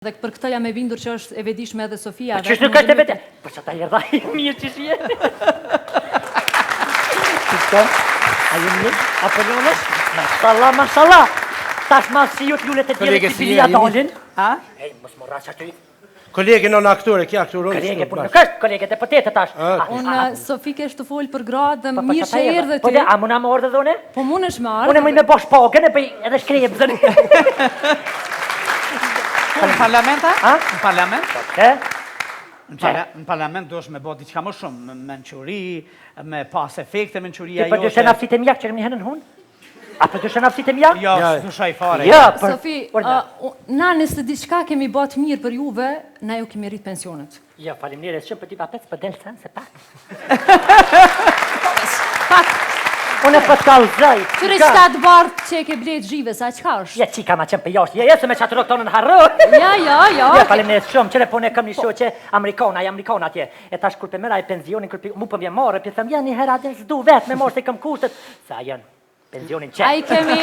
Dhe për këtë jam e bindur që është e vetëdijshme edhe Sofia. Që nuk është e vetë. Po çata erdha mirë që je. Çka? Ai më apo jonas? Mashallah. Tash ma si ju t'lullet e djelet të bilia dalin. Ha? Ej, mos morra që aty. Kolege non aktore, kja aktoron? Kolege, për në kështë, kolege, të pëtete tash. Unë, Sofi kesh të folë për gradë dhe mirë që erdhe ty. Po dhe, a muna më ardhe dhe une? Po mund është më ardhe. Une më i me bosh pagën e bëj edhe shkrejë bëzën. Në parlament, a? Në parlament? Në parlament do është me bo diqka më shumë, me menquri, me pas efekte menquria jote. Ti për dyshen afsit e mjak që rëmi henën hun? A për dyshen afsit e mjak? Jo, së shaj fare. Sofi, na nëse diqka kemi bot mirë për juve, na ju kemi rrit pensionet. Jo, falimnire, shumë për ti pa pec, për delë sen, se pak. Pak. Unë e për t'kallëzaj. Qëre qëta të bardë që e ke blejt zhive, sa qëka është? Ja, qika ma qenë për jashtë, ja, se me qatë roktonën harru. Ja. Ja, falimnire shumë, qëre po ne këm një shoqe Amerikana atje. E tash kur për mëra e penzionin, mu për vje marë, për thëmë, ja një hera dhe s'du vetë me marë se këm kushtet. Sa janë, penzionin qenë. A i kemi...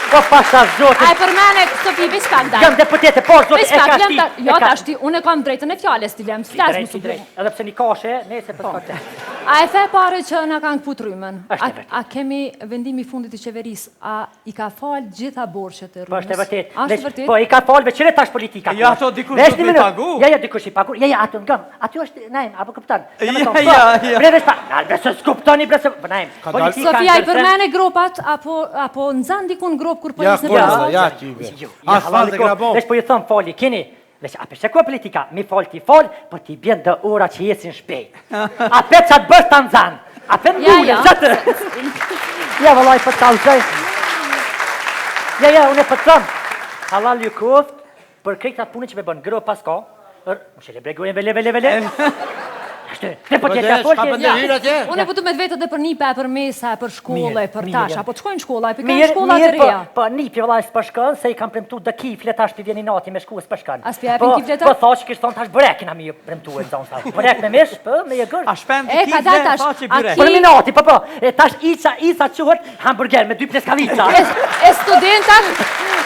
Po pasha zotin. A i përmene, Sofi, veç pak da. Jam deputete, po zotin, e ka shti. Jo, tash ti, unë e kam drejtën e fjales, ti lem, s'flas më Si drejt, edhe pse një kashe, nese për s'kate. A e the pare që në kanë këput rymën? A kemi vendimi fundit i qeveris, a i ka falë gjitha borqet e rymës? Po është e vërtet. Ashtë vërtet? Po i ka falë veçire tash politika. Ja, ato dikush do t'i pagu? Ja, dikush i pagu. Ja, ato ngëm. Aty është, najmë, apo këptan. Ja. Bre veç pa, nalbe se s'kuptoni, bre se, najmë. Sofia, i përmene gropat, apo nëzan dikun grop kur Ja, polis në kurza, ja, tybe. Asfalt e grabon. Veç po ju thëmë fali, keni. Veç, a përse ku e politika? Mi falë ti falë, po ti bjen dhe ora që jesin shpejt. A për që atë bërë të nëzanë. A për ndule, zëtë. Ja, vëllaj, për të alëzaj. Ja, unë e për të thëmë. Halal ju koft, për krejtë atë punë që me bënë grë pas ka. Më shele bregojnë vele. Ashtë, ne po tjetë e folke. Unë e pëtu me të vetë dhe për nipe, për mesa, për shkolle, për tash, apo të shkojnë shkolla, e për shkolla të reja. Po nipi vëllaj s'për shkën, se i kam premtu dhe kifle tash për vjeni nati me shku s'për shkën. As për jepin kifle ta? Po thash kështë thonë tash brekin a mi premtu e zonë sa. Brek me mish, po me je gërë. A shpend të kifle, ta që byrek. Për minati, po, tash Isa quhet hamburger me 2 pleskavica. E studentat,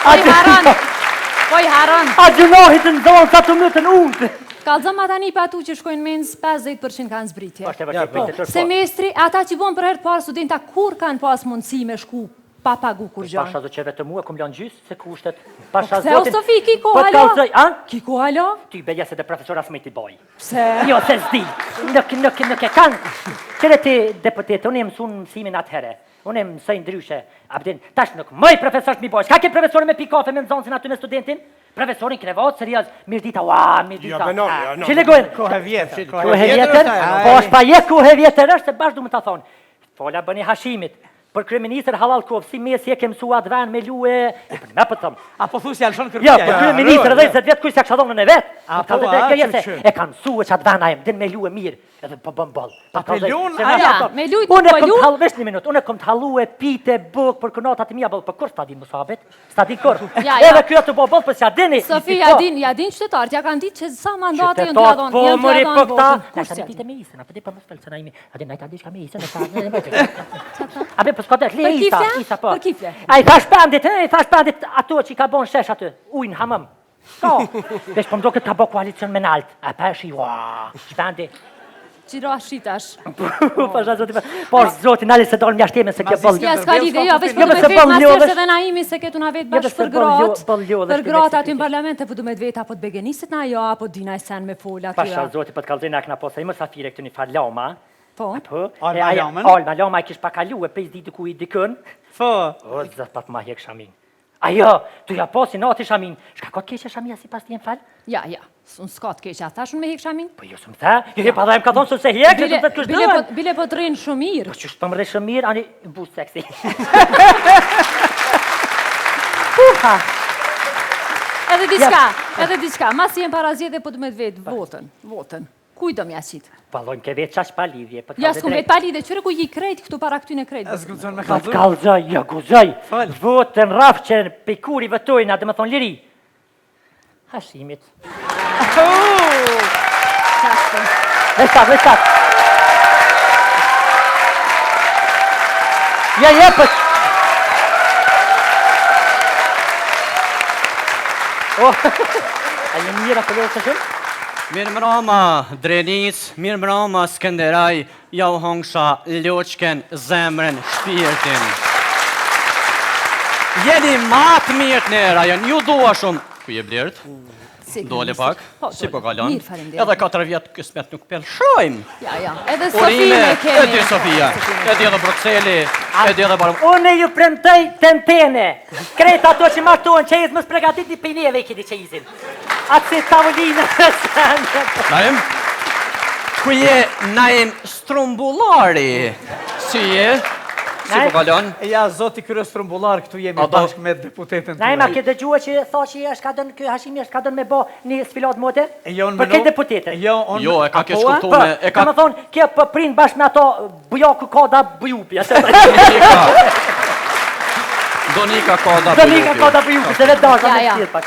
po i haran. A gjunohit në zonë sa të mëtën unë. Kallëzëm ata nipe atu që shkojnë mens 50% kanë zbritje. Semestri, ata që vonë për herë të parë studenta kur kanë pas mundësi me shku pa pagu kur gjanë? Pasha zë që vetë mua, kom janë gjysë se kushtet. Ktheu Sofi, ki ko halo? Ki ko halo? Ty beja se dhe profesora s'me ti boj. Se? Jo, se s'di. Nuk e kanë. Qëre ti deputete, unë e mësun mësimin atëhere. Unë e mësoj ndryshe. Abdin, tash nuk mëj profesor s'mi boj. Shka ke profesori me pi kafe me nëzonsin aty me studentin? Profesorin krevat, serios, mirë dita. Që legojnë? Kohe vjetër. Kohe vjetër? Po është pa je kohe vjetër është, se bashkë du më të thonë. Fola bëni hashimit. Për kryeministër Halal Kov, si mes je ke mësua të venë me lue... E për me për thëmë. A po thu si Alshon Kërbia? Ja, për kryeministër dhe 20 vjetë kuj se kësha dhonën e vetë. E kanë mësua që atë venë ajem, din me lue mirë. Edhe për bëm bolë. Me lujt në po lu? Vesh një minut, unë e kom të halu e pite, bëk, për kënatat i mija bolë, për kur s'ta di musabit? S'ta di kur? Edhe kjo të bo bolë, për s'ja dini. Sofi, ja din qytetarët, ja kanë ditë që sa mandate jënë t'ja donë. Po, mëri për këta. Në shtë pite me isën, apë di për mësfëllë, se na imi, a di najta di shka me isën, Abe, për s'kotet, le Isa, po. Për kifle? A i thash pandit ato që i ka bon shesh aty, ujnë hamëm. Ka, vesh për mdo këtë ka bo koalicion me nalt. A pa shi, shpendi. Qiro shitash. Po, zoti, nali se dolë mjashtime se kjo bëllë. Ja, s'ka lide, jo, vesh për du me të vetë master se dhe na imi se ketu na vetë bashkë për gratë aty në parlament, e për du me të vetë apo të begenisit na jo, apo dina e sen me fola atyra. Pasha, zoti, për të kalzina këna posa, i më safire këtë një farlama. Po? Alma lama i kish pa kalu e pejs ditë ku i dikën. Po? O, zët pat ma hek shamin. Ajo, tu ja posi nati shamin. Shka ka të keqe shamia si pas ti në falë? Ja, unë s'ka të keqe, ata shumë me hek shamin? Po jo së më tha, pa dhe më ka thonë së se hek, që të të kush dërën. Bile po të rinë shumë mirë. Po qështë për më rejë shumë mirë, ani bu seksi. Edhe diçka, mas jenë parazjet e po të me të vetë votën. Kuj do mja qitë? Palojmë ke vetë qash pa lidhje. Ja, s'ku vetë pa lidhje, qëre ku ji krejt këtu para këtyne krejt. E s'gudzon me kalzoj. Pa t'kalzoj, ja guzoj. Votën rafë që pejkuri vëtojna, dhe më thonë liri. Hashimit. Vestat. Ja, për... A jeni mirë apo jo të shumë? Mirë mbroma, Drenic, mirë mbroma, Skenderaj, ja u hongsha loqken, zemrën, shpirtin. Jeni matë mirë të nera, ju dua shumë. Ku je Blert? Dole pak, si po kalon. Edhe 4 vjetë kësmet nuk pelshojmë. Ja, edhe Sofia e kemi. Edhe Sofia, edhe edhe Bruxelli, edhe edhe barëm. Unë ju premtoj tentene. Krejt ato që martohen që izë më spregatit një pinjeve i kini që izin. Atë si tavolinë. Naim? Ku je Naim Strumbulari? Si je? Si po kalon? Ja, zoti krye Strumbular, këtu jemi bashkë me deputetën të Naim, a ke dëgjua që tha që është ka dënë, Hashimi është ka dënë me bo një sfilat mote? Për këtë deputetën? Jo, e ka ke shkurtume. Ka më thonë, kje për prind bashkë me ato bujaku koda bujupi. Donika koda bujupi. Donika koda bujupi, se vetë dasha me shqirë pak.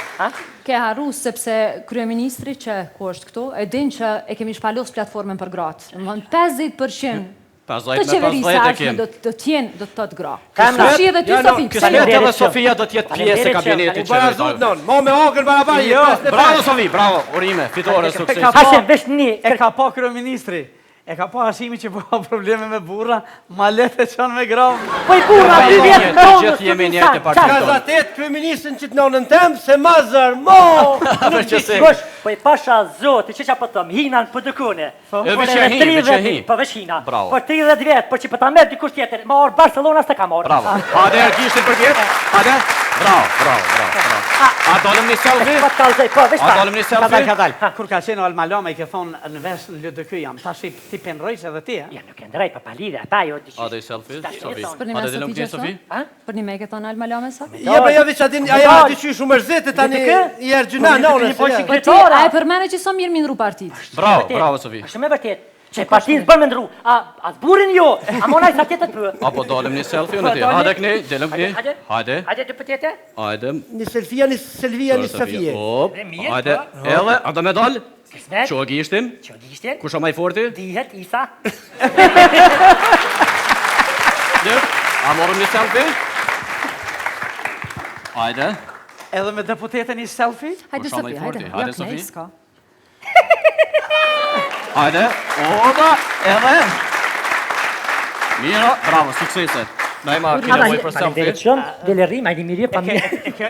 Ke harru sepse kryeministri që ku është këtu, e din që e kemi shpalos platformën për gratë. Në mënë 50% të qeverisa ashme do të tjenë, do të tëtë gra. Kësë edhe ty, Sofi. Kësë edhe Sofia do tjetë pjesë e kabinetit qeverisar. Ma me akër barabari. Bravo, Sofi, bravo. Urime, fitore, sukses. Hashim, vesh një. E ka pa kryeministri. E ka pa Hashimi që po probleme me burra, ma letë e qanë me gravë. Po i burra, i vjetë të gjithë jemi njërë të partitë tonë. Gazatet, kryeministrin që të nonën temë, se ma zërmo. Po i pasha zotë, që po thëmë, hinan për dëkune. E veqe hi. Po vesh hina. Po 30 vjetë, po që për ta merë dikush tjetër, ma orë Barcelona së të ka morë. Bravo. Hade, gishtin për vjetë. Hade. Bravo. A dolem një selfie? A dolem një selfie? Kadal. Kur ka qenë Almaloma i ke thonë në vesh në LDK jam, ta shi ti pendrojsh edhe ti, Ja, nuk e ndrej, pa palire, pa jo të A dhe i selfie? Për një me Sofi që thonë? Për një me ke thonë Almalome sa? Ja, për javë që adin, aja ati që shumë mërzete, tani i ergjuna, nonës. Po ti, a e përmene që so mirë minru partit? Bravo, Sofi. A shumë e vërtet, që partinë bërë me ndru, a zburin jo, a monaj sa tjetët për. Apo dolem një selfie unë ti, hade këni, delem këni, hade. Hajde të pëtjete? Hajde. Një selfia, një selvia, një safie. Hajde, ele, a da me dal? Kismet? Që gishtin? Kusha maj forti? Dihet, Isa. A morëm një selfie? Hajde. Edhe me deputetën një selfie? Hajde Kusha Sofi, maj forti? hajde. Hajde, Sofi. S'ka. Hajde, oda, edhe. Mira, bravo, sukseset. Najma, kina moj për selfie. Dele rrim, ajdi mirje, pa mirje.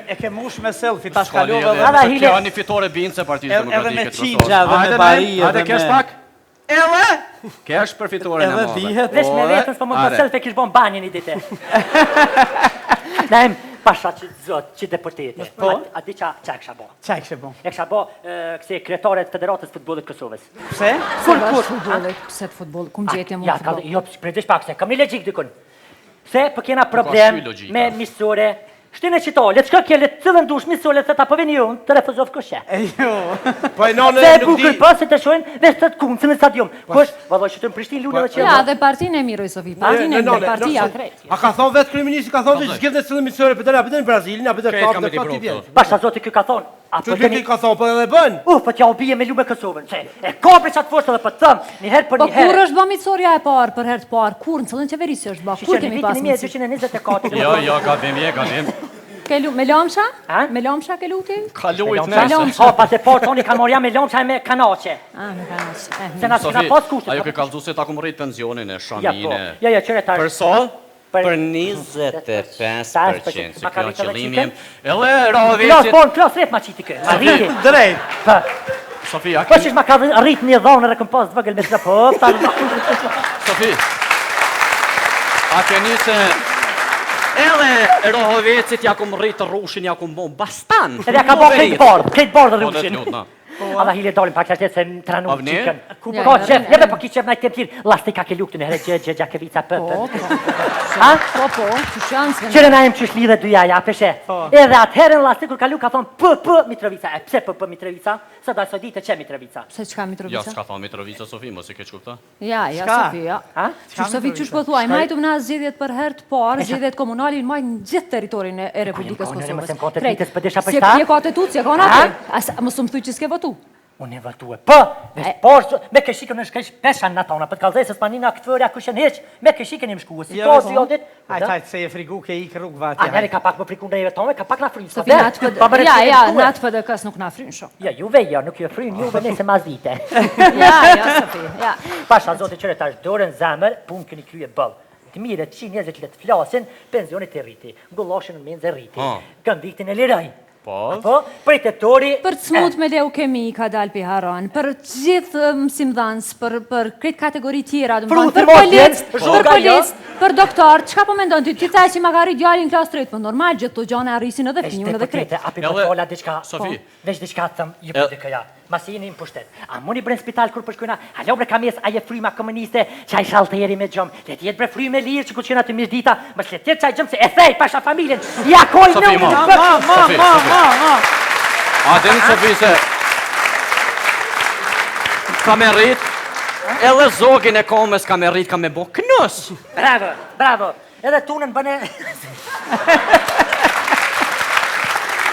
E ke mush me selfie, ta shkallove Hada, hile. Kjo një fitore binë se Partisë edhe me Demokratike. qingja, edhe me bari, Hajde, kesh pak. Edhe. Kesh për fitore në Edhe madhe. dihet. Vesh me vetën, s'po më për selfie kish bon banjën i dite. Naim, pasha që zotë, që deputete. A di qa e kësha bo? Qa e kështë bo? E kësha bo këse kretarët Federatës Futbolit Kosovës. Pse? Pse të futbol, kum gjetje mu Ja, futbol? jo, përdesh pak se, kam një logjik dikun. Se, për kena problem me misore, shtine qito, le të shka kje, le të cëllën dush misore, se ta përveni ju, të refuzov këshe. Jo. Po e nonë Se nuk di. bukur pas, se të shojnë, vesh të kumë, se në stadium. Kush, vado që të në Prishtin, lune dhe që... Ja, dhe partinë e miroj, Sofi. Partinë e miroj, partia krejt. A ka thonë vetë kryeministri, ka thonë që gjithë në cëllë misore, për të në Brazilin, a për të kapë dhe kapë t'i vjetë. Pasha zoti kjo ka thonë, a Që për të ka thonë, për edhe bën. për t'ja u bije me lume Kosovën, se e ka për qatë foshtë dhe për thëmë, një herë për Po një herë. kur është bë mitësorja e parë, për herë të parë? Kur në cëllën qeverisë është bë? Kur kemi pas mitësi? 1224. Jo, gabim. Me lomsha? Me lomsha ke luti? Ka lujt Me nëse. lomsha. Ha, pas e parë toni kanë morja me lomqa e me kanache. Me kanache. Se na s'kena Sofi, pas kushtet. ajo ke kalzu se ta ku më rritë pensionin e Ja, po. shamine. Ja, qëre ta. Për sa? Për- Për 25%. Se kjo Ma qëllimi ka jem. Edhe rove Klas, që... po, klas rreth ma qiti kë. Arriti. Drejt. Pa, Sofia, po që ma ka rrit një dhonë në kompost vëgël me të po, Sofi, a ke një se... Edhe rohovecit ja kum rritë rrushin, ja kum bon bastan. edhe ja ka bo krejt bardë rrushin. Lutna. Alla hile dalim pa qashtet se më tranu Avni? qikën. Ja, Ka ja, qef, jebe po ki qef najtë tjirë, lasti ka ke luktin e herë gjakevica pëpë. Ha? Po, që shansë. Qëre na jem qysh lidhe dy jaja, peshe. Edhe atëherën lasti kur kalu ka thonë p Mitrovica. E pse p Mitrovica? Së da së dite që Mitrovica. Se qka Ja, Mitrovica? s'ka thonë Mitrovica, Sofi, mos e ke qupta. Ja, Sofi, ja. Ha? Sofi, qysh po thuaj, majtum na zgjedhjet për herë të parë, zgjedhjet komunali në majtë në gjithë teritorin e Republikës Po, Kosovës. mëse më konte ditës, për desha për Se shta? je ka të tutë, se ka në atë. Mos më thuj që s'ke votu. Unë e vërtue, me këshikën në shkesh pesha në tona, për të kalzej se s'panina këtë fërja kushen heq, me këshikën im shkuë, si to si odit. Hajtë se e frigu ke i kërrug vati. A njeri ka pak më friku në eve tome, ka pak na frynë. Sofi, natë për dhe kësë nuk na frynë shumë. Ja, juve jo, nuk ju frynë, juve nese ma zite. Ja, Sofi, ja. Pasha, zote qëre tash dorën zemër, pun këni krye bëllë. Të mire, që njerëzit le të flasin, pensionit e rriti, ngulloshin në menze rriti, këndiktin e liraj. Po, për i tetori... Për të smut me leukemi ka dalë për haron, për gjithë mësimdhans, për këtë kategori tjera, për policë, për doktor, qka po mendon ty? Ti thaj që ma ka rrit djallin klas 3, për normal gjithë të gjone arrisin edhe finjun edhe kretë. Api për fola diçka, veç diçka të thëmë, ju për dikëja, masi jeni në pushtet. A muni bre në spital kur përshkujna, halo bre kam jes aje fryma komuniste, që a i shalteri me gjumë, le tjetë bre fryme lirë që ku qena të mishdita, mës le tjetë që a i gjumë se e thej pasha familjen, ja koj në A dini Sofi se ka me rrit, edhe zogin e komës ka me rrit, ka me bo kënës. Bravo, edhe tunën bëne...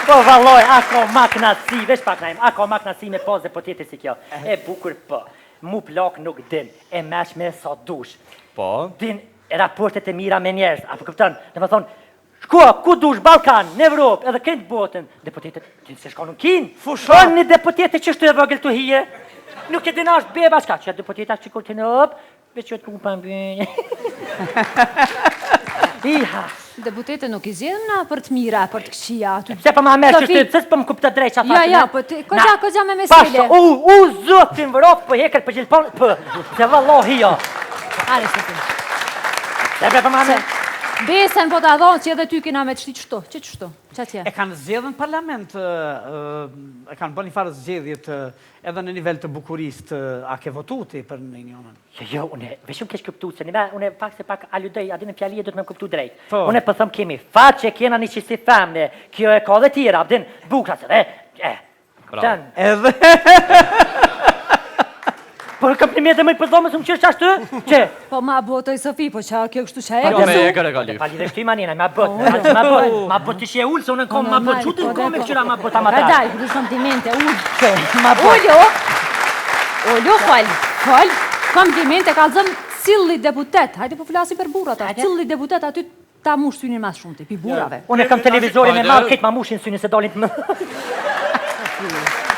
Po valoj, ako maknasi, vesh pak najmë, ako maknasi me pos dhe po tjetë si kjo. E bukur po, mu plak nuk din, e mesh me sa dush. Po? Din raportet e mira me njerës, apo këpëtën, dhe më thonë, shkua, ku dush, Balkan, në Evropë, edhe këtë botën, deputetet, ti se shka nuk kinë. Fushon një deputetet që shtu e vëgël të hije. Nuk e dina është beba shka, që deputetet që kur të në ëpë, veç që të ku për mbjë. Iha. Deputetet nuk i zjedhëm na për të mira, për të këqia. Se për ma mërë që shtu, pësë për më kuptë të drejt që a fatë. Ja, për këgja me mesele. U zotin vërofë për hekër për gjilpon, se vëllohi jo. Are, Sofi. Se për ma mërë. Besen po të adhonë që edhe ty kina me të shti qëto, që qëto, që atje? E kanë zgjedhën parlament, e kanë bërë një farë zgjedhjet edhe në nivel të Bukurist, a ke votuti për në unionën? Jo, une, veshëm kesh këptu, se une pak se pak aludej, adin e fjalije do të me këptu drejt. Une për thëmë kemi, faqe kena një qësi femne, kjo e ka dhe tjera, abdin bukra se dhe, Edhe... Por komplimente më i përdhome së më qërë qashtë të? Që? Po ma botoj Sofi, po qa kjo kështu qa e Jo me e kërë ka lyf. Pali dhe shtu i manina, ma bot të shje ullë, se unë në kom ma bot qutin kom e këqyra ma bot amatar. Ka daj, kërë komplimente, Oljo, fal, komplimente, ka zëmë cilli deputet, hajde po flasi për burat, cilli deputet aty ta mush synin mas shumë të pi burave. Unë e kam televizorin e malë, ketë ma mushin synin se dolin të më...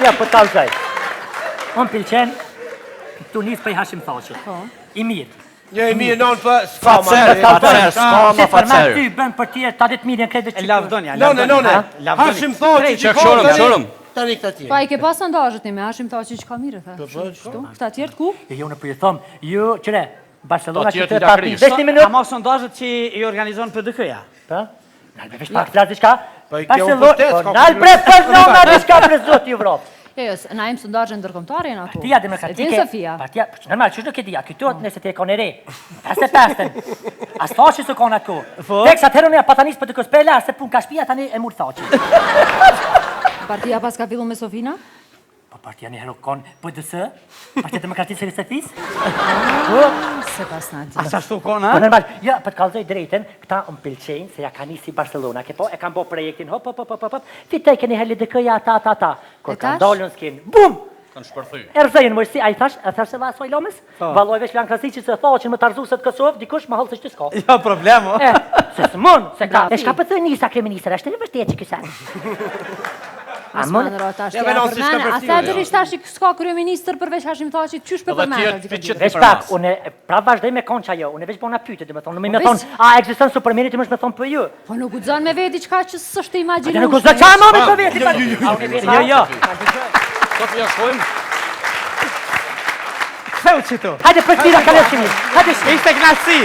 Ja, po talë zaj. Unë pilqen, tu njës për i Hashim Thaqit. I mirë. Jo, i mirë non për s'ka ma. Se për me ty bën për tjerë, ta dhe të mirë në krejtë që... Lavdonja, None, Hashim Thaqit që ka... Tani këta tjerë. Pa i ke pas në ndajët një me Hashim Thaqit që ka mirë, këta tjerë të ku? Jo, në për i thëmë, jo, qëre, Barcelona që të tati. Vesh një minut. A mos sondazhet që i organizon PDK-ja? Pa? Nalbe vesh pak flasë diçka? Pa i kjo vërtet, s'ka Nalbe Barcelona diçka për zotë i Evropë. Jo, na im sondazhe ndërkombëtare janë ato. Partia demokratike. Partia, normal, çu nuk e dia, këtu nëse ti e kanë re. Pastaj pastën. As thashi se kanë ato. Tek sa herën ja patanis për të kospela, se pun ka shtëpia tani e mur thaçi. Partia pas ka filluar me Sofina? Po partia një herë kanë PDS, Partia Demokratike e Sefis. Se pas na di. A sa shtu kanë? Po normal, ja, për të kallzoj drejtën, këta pëlqejnë se ja kanë nisi Barcelona, ke po, e kanë bërë projektin hop. Fitoj keni herë LDK-ja ata. Kur kanë dalën skin. Bum! Kanë shpërthy. Erzejnë mërësi, a i thash se va asoj lomës? Valoj veç lanë klasi që se thoqin më tarzu se të Kosovë, dikush më halë se që s'ka. Jo, problemo. Se s'mon, se ka. E shka për të njësa kreministër, është të vërtet që kësa. Asman rota është ja përmene, a se dërisht tash i s'ka kryeministër përveç Hashim Thaqit, qysh për përmene? Veç pak, une pra vazhdoj me konqa jo, une veç bona pyte, dhe me thonë, me thonë, a eksiston supermeni të mësh me thonë për ju? Po nuk u dzon me veti qka që s'është imaginu. Nuk u dzon qa më me të veti? Jo. Sofia, shkojmë. Këtheu që tu? Hajde për tira kaleshimi, hajde Ishte knasi.